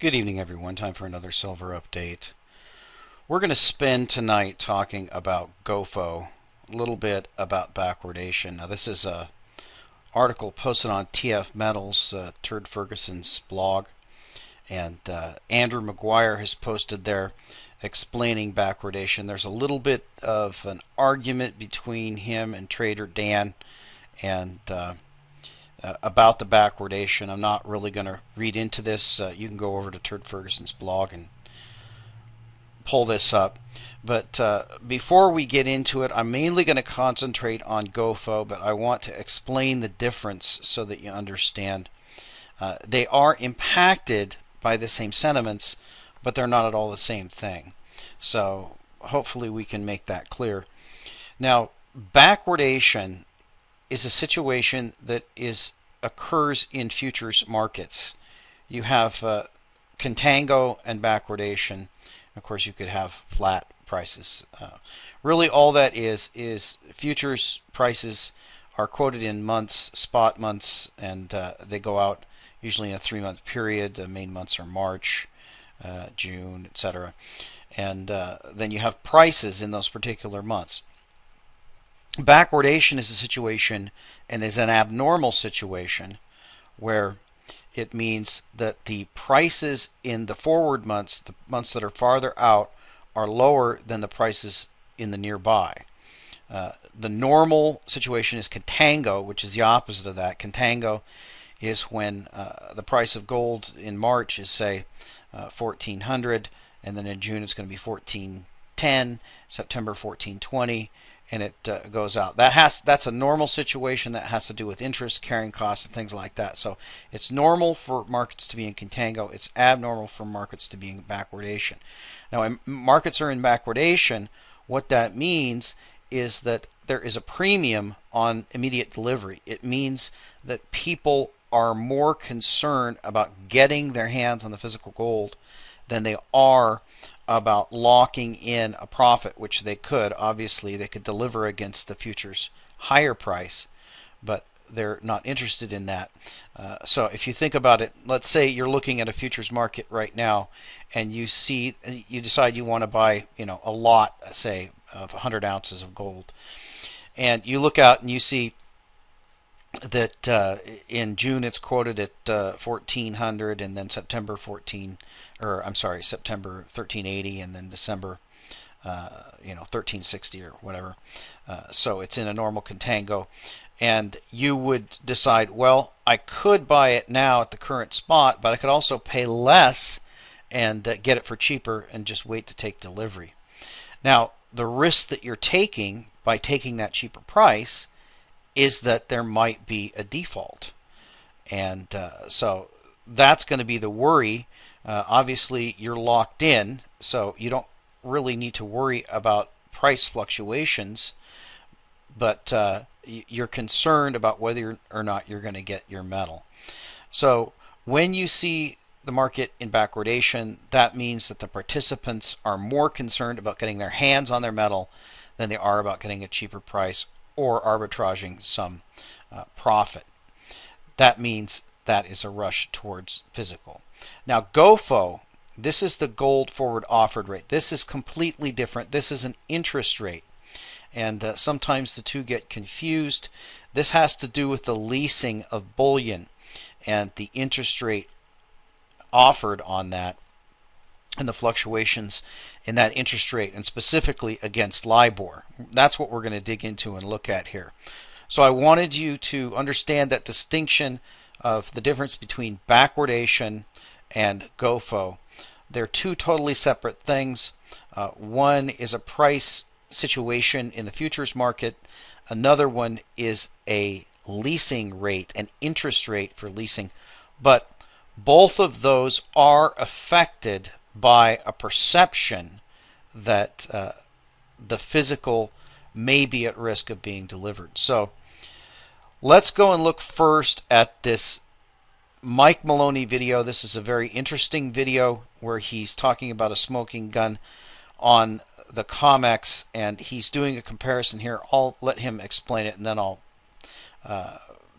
Good evening, everyone. Time for another silver update. We're going to spend tonight talking about GOFO, a little bit about backwardation. Now, this is a article posted on TF Metals, Turd Ferguson's blog, and Andrew McGuire has posted there explaining backwardation. There's a little bit of an argument between him and Trader Dan, and about the backwardation. I'm not really going to read into this. You can go over to Turd Ferguson's blog and pull this up. But before we get into it, I'm mainly going to concentrate on GOFO, but I want to explain the difference so that you understand. They are impacted by the same sentiments, but they're not at all the same thing. So hopefully we can make that clear. Now, backwardation is a situation that occurs in futures markets. You have contango and backwardation. Of course, you could have flat prices. Really, all that is futures prices are quoted in months, spot months, and they go out usually in a 3-month period. The main months are March, June, etc. And then you have prices in those particular months. Backwardation is a situation and is an abnormal situation where it means that the prices in the forward months, the months that are farther out, are lower than the prices in the nearby. The normal situation is contango, which is the opposite of that. Contango is when the price of gold in March is, say, 1400, and then in June it's going to be 1410, September 1420, and it goes out. That's a normal situation that has to do with interest, carrying costs, and things like that. So it's normal for markets to be in contango. It's abnormal for markets to be in backwardation. Now, when markets are in backwardation, what that means is that there is a premium on immediate delivery. It means that people are more concerned about getting their hands on the physical gold than they are about locking in a profit, which they could. Obviously, they could deliver against the futures higher price, but they're not interested in that. So if you think about it, let's say you're looking at a futures market right now, and you decide you want to buy, a lot, say, of 100 ounces of gold, and you look out and you see that in June it's quoted at 1400, and then September 1380, and then December 1360 or whatever. So it's in a normal contango, and you would decide, well, I could buy it now at the current spot, but I could also pay less and get it for cheaper and just wait to take delivery. Now, the risk that you're taking by taking that cheaper price is that there might be a default. And so that's going to be the worry. Obviously, you're locked in, so you don't really need to worry about price fluctuations, but you're concerned about whether or not you're going to get your metal. So when you see the market in backwardation, that means that the participants are more concerned about getting their hands on their metal than they are about getting a cheaper price or arbitraging some profit. That means that is a rush towards physical. Now, GOFO, this is the gold forward offered rate. This is completely different. This is an interest rate, and sometimes the two get confused. This has to do with the leasing of bullion and the interest rate offered on that, and the fluctuations in that interest rate, and specifically against LIBOR. That's what we're going to dig into and look at here. So I wanted you to understand that distinction of the difference between backwardation and GOFO. They're two totally separate things. One is a price situation in the futures market. Another one is a leasing rate, an interest rate for leasing. But both of those are affected by a perception that the physical may be at risk of being delivered. So let's go and look first at this Mike Maloney video. This is a very interesting video where he's talking about a smoking gun on the COMEX, and he's doing a comparison here. I'll let him explain it, and then I'll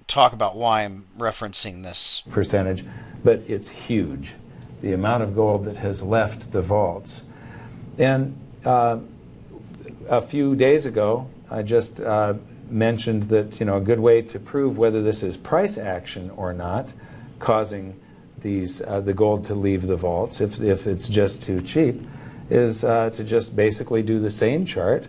talk about why I'm referencing this percentage, but it's huge. the amount of gold that has left the vaults. And a few days ago, I just mentioned that a good way to prove whether this is price action or not, causing the gold to leave the vaults, if it's just too cheap, is to just basically do the same chart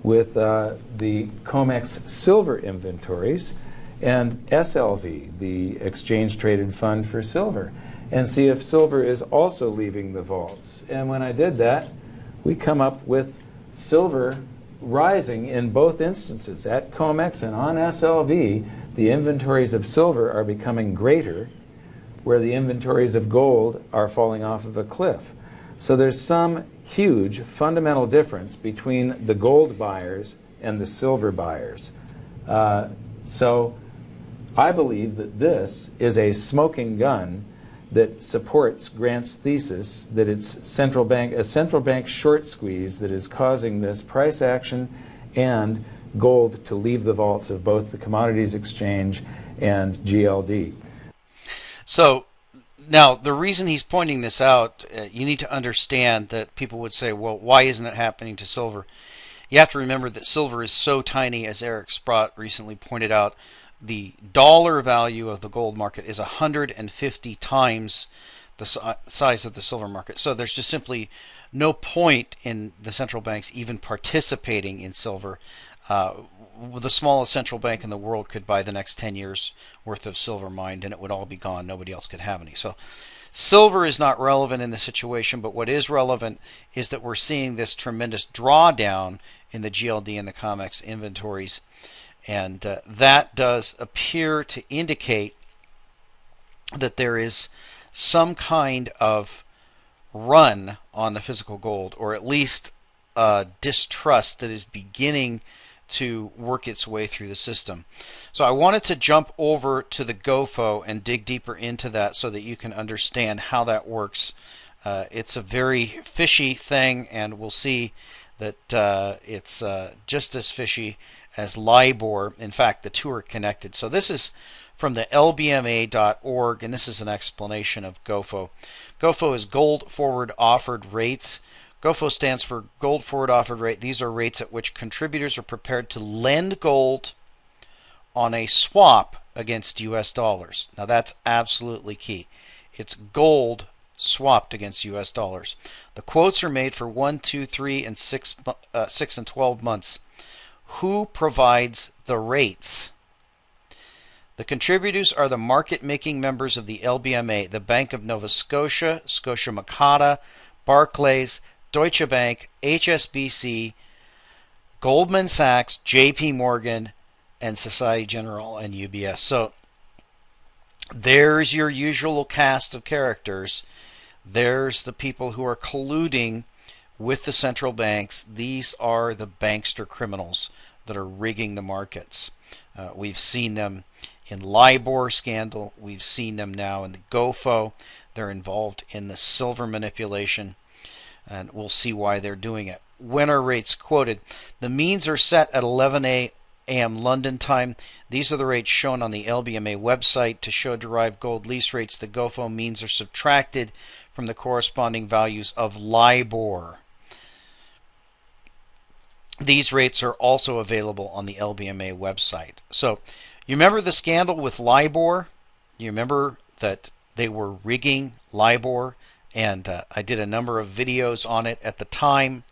with the COMEX silver inventories and SLV, the exchange traded fund for silver, and see if silver is also leaving the vaults. And when I did that, we come up with silver rising in both instances. At COMEX and on SLV, the inventories of silver are becoming greater, where the inventories of gold are falling off of a cliff. So there's some huge fundamental difference between the gold buyers and the silver buyers. So I believe that this is a smoking gun that supports Grant's thesis that it's a central bank short squeeze that is causing this price action and gold to leave the vaults of both the Commodities Exchange and GLD. So now the reason he's pointing this out, you need to understand that people would say, well, why isn't it happening to silver? You have to remember that silver is so tiny, as Eric Sprott recently pointed out. The dollar value of the gold market is 150 times the size of the silver market. So there's just simply no point in the central banks even participating in silver. The smallest central bank in the world could buy the next 10 years worth of silver mined and it would all be gone. Nobody else could have any. So silver is not relevant in the situation, but what is relevant is that we're seeing this tremendous drawdown in the GLD and the COMEX inventories. And that does appear to indicate that there is some kind of run on the physical gold, or at least distrust that is beginning to work its way through the system. So I wanted to jump over to the GOFO and dig deeper into that so that you can understand how that works. It's a very fishy thing, and we'll see that it's just as fishy as LIBOR. In fact, the two are connected. So this is from the lbma.org, and this is an explanation of GOFO. GOFO is Gold Forward Offered Rates. GOFO stands for Gold Forward Offered Rate. These are rates at which contributors are prepared to lend gold on a swap against US dollars. Now that's absolutely key. It's gold swapped against US dollars. The quotes are made for 1, 2, 3, and 6 and 12 months. Who provides the rates? The contributors are the market-making members of the LBMA, the Bank of Nova Scotia, Scotia-Macata, Barclays, Deutsche Bank, HSBC, Goldman Sachs, JP Morgan, and Societe Generale and UBS. So there's your usual cast of characters. There's the people who are colluding with the central banks. These are the bankster criminals that are rigging the markets. We've seen them in LIBOR scandal. We've seen them now in the GOFO. They're involved in the silver manipulation, and we'll see why they're doing it. When are rates quoted? The means are set at 11 a.m. London time. These are the rates shown on the LBMA website. To show derived gold lease rates, the GOFO means are subtracted from the corresponding values of LIBOR. These rates are also available on the LBMA website. So you remember the scandal with LIBOR? You remember that they were rigging LIBOR, and I did a number of videos on it at the time.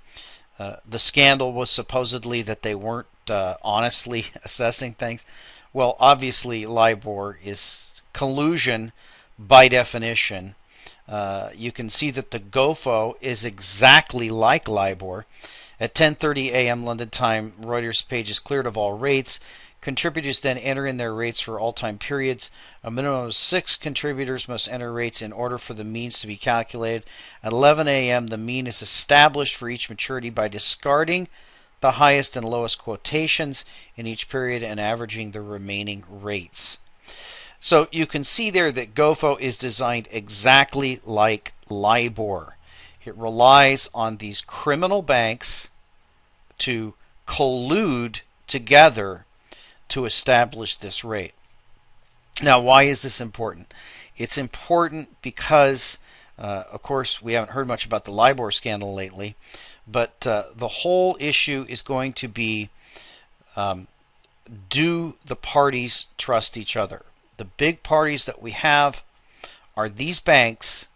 The scandal was supposedly that they weren't honestly assessing things. Well, obviously LIBOR is collusion by definition. You can see that the GOFO is exactly like LIBOR. At 10:30 a.m. London time, Reuters page is cleared of all rates. Contributors then enter in their rates for all time periods. A minimum of 6 contributors must enter rates in order for the means to be calculated. At 11 a.m., the mean is established for each maturity by discarding the highest and lowest quotations in each period and averaging the remaining rates. So you can see there that GOFO is designed exactly like LIBOR. It relies on these criminal banks to collude together to establish this rate. Now, why is this important? It's important because Of course, we haven't heard much about the LIBOR scandal lately, but the whole issue is going to be, do the parties trust each other? The big parties that we have are these banks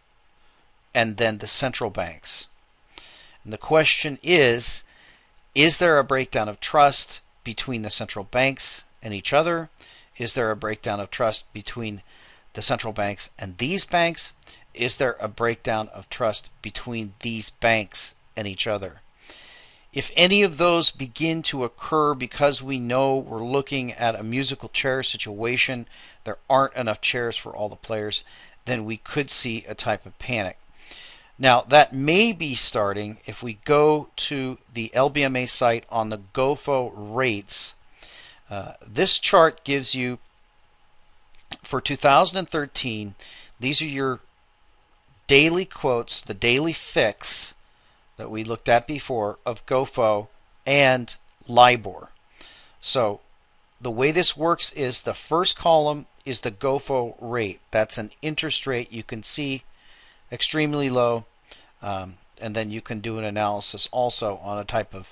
and then the central banks. And the question is there a breakdown of trust between the central banks and each other? Is there a breakdown of trust between the central banks and these banks? Is there a breakdown of trust between these banks and each other? If any of those begin to occur because we know we're looking at a musical chair situation, there aren't enough chairs for all the players, then we could see a type of panic. Now, that may be starting if we go to the LBMA site on the GOFO rates. This chart gives you, for 2013, these are your daily quotes, the daily fix that we looked at before of GOFO and LIBOR. So the way this works is the first column is the GOFO rate. That's an interest rate. You can see extremely low, and then you can do an analysis also on a type of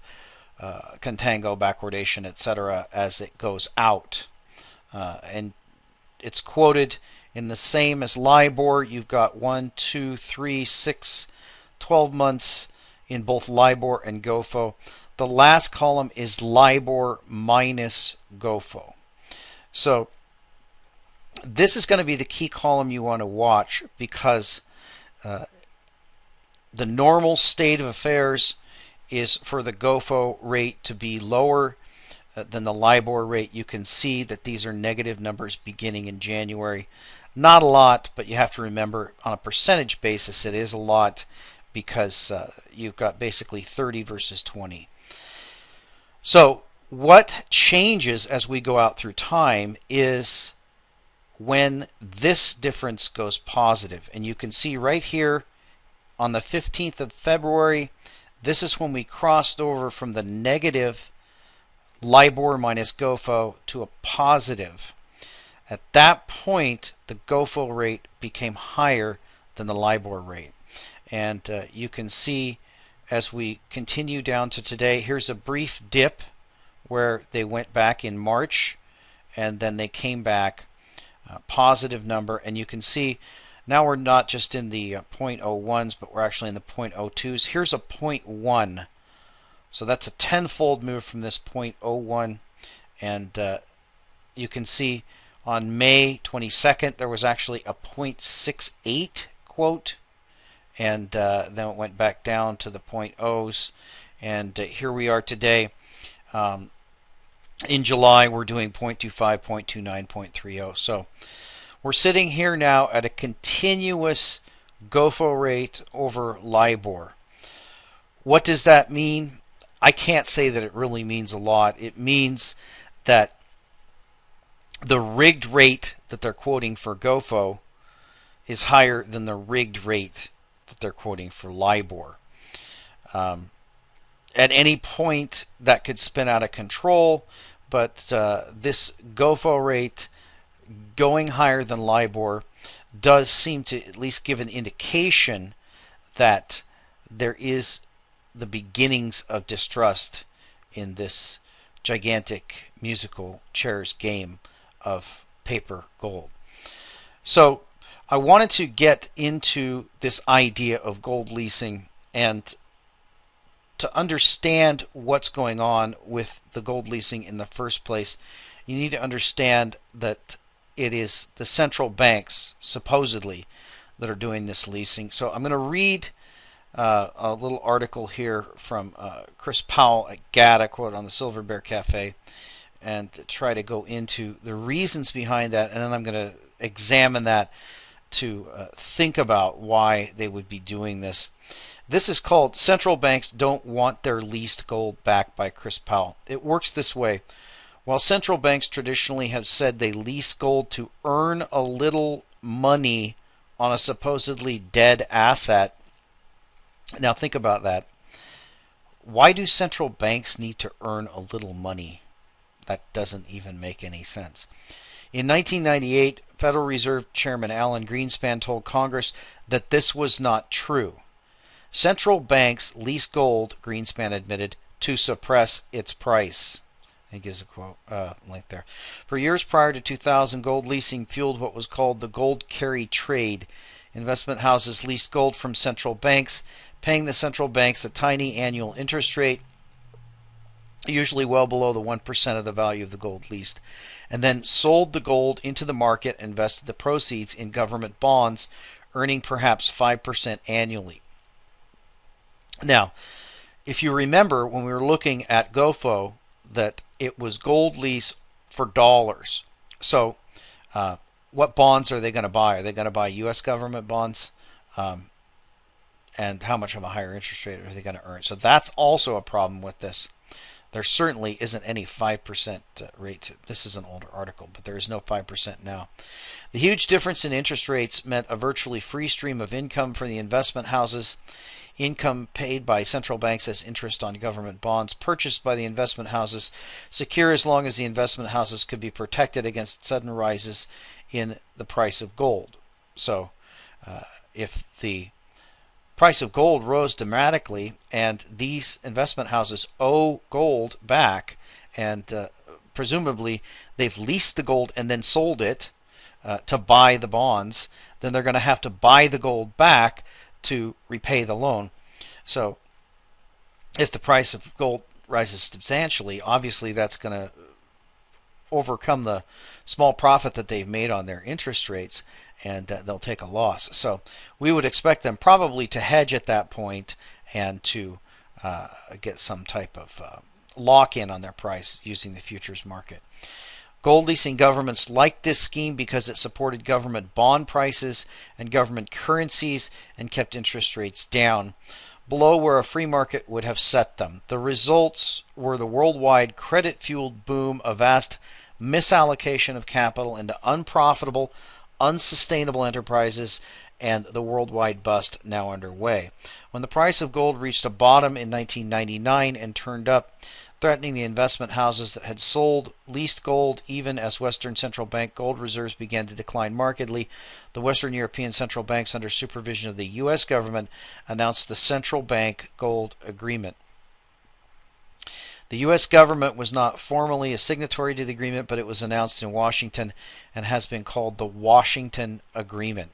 contango, backwardation, etc. as it goes out. And it's quoted in the same as LIBOR. You've got 1, 2, 3, 6, 12 months in both LIBOR and GOFO. The last column is LIBOR minus GOFO. So this is going to be the key column you want to watch, because the normal state of affairs is for the GOFO rate to be lower than the LIBOR rate. You can see that these are negative numbers beginning in January. Not a lot, but you have to remember on a percentage basis it is a lot, because you've got basically 30 versus 20. So what changes as we go out through time is when this difference goes positive. And you can see right here on the 15th of February, this is when we crossed over from the negative LIBOR minus GOFO to a positive. At that point, the GOFO rate became higher than the LIBOR rate. And you can see as we continue down to today, here's a brief dip where they went back in March, and then they came back, positive number. And you can see now we're not just in the 0.01s, but we're actually in the 0.02s. Here's a 0.1. So that's a tenfold move from this 0.01. And you can see on May 22nd, there was actually a 0.68 quote. And then it went back down to the 0.0s. And here we are today. In July, we're doing 0.25, 0.29, 0.30. So we're sitting here now at a continuous GOFO rate over LIBOR. What does that mean? I can't say that it really means a lot. It means that the rigged rate that they're quoting for GOFO is higher than the rigged rate that they're quoting for LIBOR. At any point, that could spin out of control, but this GOFO rate going higher than LIBOR does seem to at least give an indication that there is the beginnings of distrust in this gigantic musical chairs game of paper gold. So I wanted to get into this idea of gold leasing, and to understand what's going on with the gold leasing in the first place, you need to understand that it is the central banks, supposedly, that are doing this leasing. So I'm going to read a little article here from Chris Powell at GATA, quote, on the Silver Bear Cafe, and try to go into the reasons behind that, and then I'm going to examine that to think about why they would be doing this. This is called Central Banks Don't Want Their Leased Gold Back by Chris Powell. It works this way. While central banks traditionally have said they lease gold to earn a little money on a supposedly dead asset, now think about that. Why do central banks need to earn a little money? That doesn't even make any sense. In 1998, Federal Reserve Chairman Alan Greenspan told Congress that this was not true. Central banks lease gold, Greenspan admitted, to suppress its price. He gives a quote link there. For years prior to 2000, gold leasing fueled what was called the gold carry trade. Investment houses leased gold from central banks, paying the central banks a tiny annual interest rate, usually well below the 1% of the value of the gold leased, and then sold the gold into the market and invested the proceeds in government bonds, earning perhaps 5% annually. Now, if you remember when we were looking at GOFO, that it was gold lease for dollars. So what bonds are they going to buy? Are they going to buy U.S. government bonds? And how much of a higher interest rate are they going to earn? So that's also a problem with this. There certainly isn't any 5% rate. This is an older article, but there is no 5% now. The huge difference in interest rates meant a virtually free stream of income for the investment houses. Income paid by central banks as interest on government bonds purchased by the investment houses, secure as long as the investment houses could be protected against sudden rises in the price of gold. So if the price of gold rose dramatically and these investment houses owe gold back, and presumably they've leased the gold and then sold it to buy the bonds, then they're going to have to buy the gold back to repay the loan. So if the price of gold rises substantially, obviously that's going to overcome the small profit that they've made on their interest rates, and they'll take a loss. So we would expect them probably to hedge at that point and to get some type of lock-in on their price using the futures market. Gold leasing governments liked this scheme because it supported government bond prices and government currencies and kept interest rates down, below where a free market would have set them. The results were the worldwide credit-fueled boom, a vast misallocation of capital into unprofitable, unsustainable enterprises, and the worldwide bust now underway. When the price of gold reached a bottom in 1999 and turned up, threatening the investment houses that had sold leased gold, even as Western central bank gold reserves began to decline markedly, the Western European central banks, under supervision of the U.S. government, announced the Central Bank Gold Agreement. The U.S. government was not formally a signatory to the agreement, but it was announced in Washington and has been called the Washington Agreement.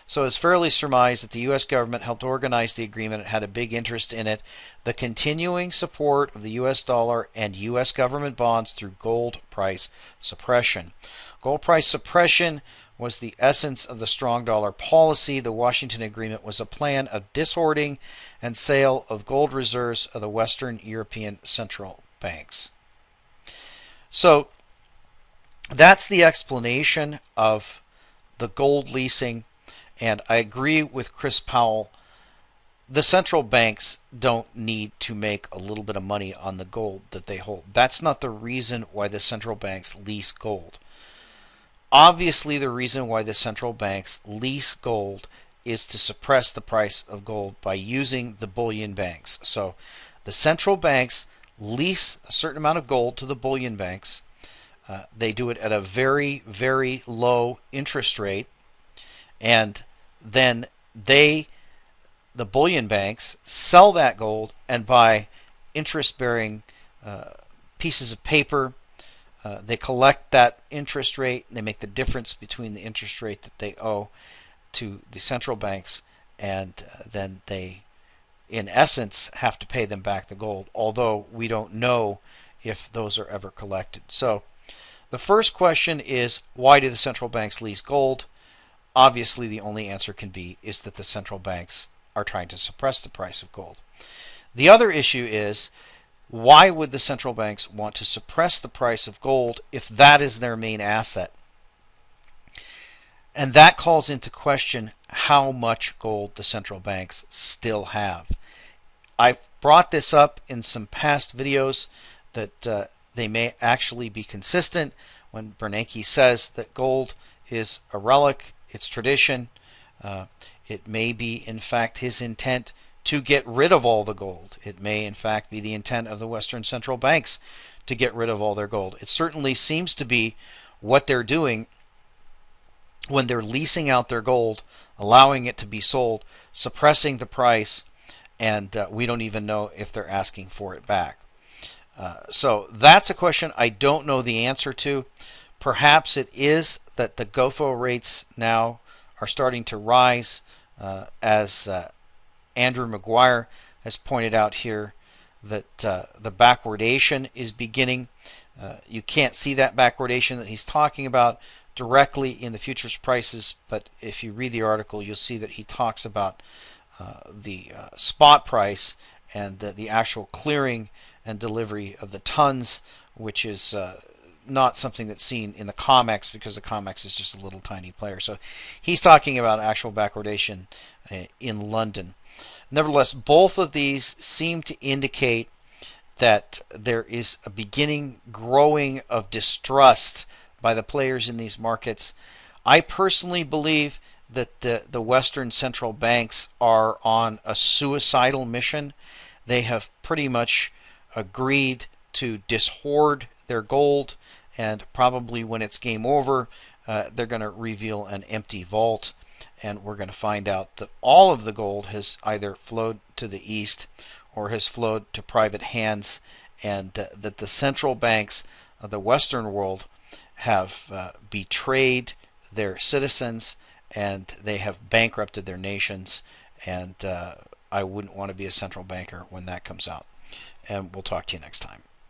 So it's fairly surmised that the U.S. government helped organize the agreement and had a big interest in it. The continuing support of the U.S. dollar and U.S. government bonds through gold price suppression. Gold price suppression was the essence of the strong dollar policy. The Washington Agreement was a plan of dishoarding and sale of gold reserves of the Western European central banks. So that's the explanation of the gold leasing. And I agree with Chris Powell. The central banks don't need to make a little bit of money on the gold that they hold. That's not the reason why the central banks lease gold. Obviously, the reason why the central banks lease gold is to suppress the price of gold by using the bullion banks. So the central banks lease a certain amount of gold to the bullion banks. They do it at a very, very low interest rate. And then the bullion banks, sell that gold and buy interest-bearing pieces of paper. They collect that interest rate. They make the difference between the interest rate that they owe to the central banks, and then they, in essence, have to pay them back the gold, although we don't know if those are ever collected. So the first question is, why do the central banks lease gold? Obviously, the only answer can be is that the central banks are trying to suppress the price of gold. The other issue is, why would the central banks want to suppress the price of gold if that is their main asset? And that calls into question how much gold the central banks still have. I've brought this up in some past videos that they may actually be consistent when Bernanke says that gold is a relic, it's tradition. It may be, in fact, his intent to get rid of all the gold. It may, in fact, be the intent of the Western central banks to get rid of all their gold. It certainly seems to be what they're doing when they're leasing out their gold, allowing it to be sold, suppressing the price, and we don't even know if they're asking for it back. So that's a question I don't know the answer to. Perhaps it is that the GOFO rates now are starting to rise, as Andrew McGuire has pointed out here, that the backwardation is beginning. You can't see that backwardation that he's talking about directly in the futures prices, but if you read the article, you'll see that he talks about the spot price and the actual clearing and delivery of the tons, which is not something that's seen in the COMEX, because the COMEX is just a little tiny player. So he's talking about actual backwardation in London. Nevertheless, both of these seem to indicate that there is a beginning growing of distrust by the players in these markets. I personally believe that the Western central banks are on a suicidal mission. They have pretty much agreed to dishoard their gold, and probably when it's game over, they're going to reveal an empty vault, and we're going to find out that all of the gold has either flowed to the east or has flowed to private hands, and that the central banks of the Western world have betrayed their citizens, and they have bankrupted their nations, and I wouldn't want to be a central banker when that comes out. And we'll talk to you next time.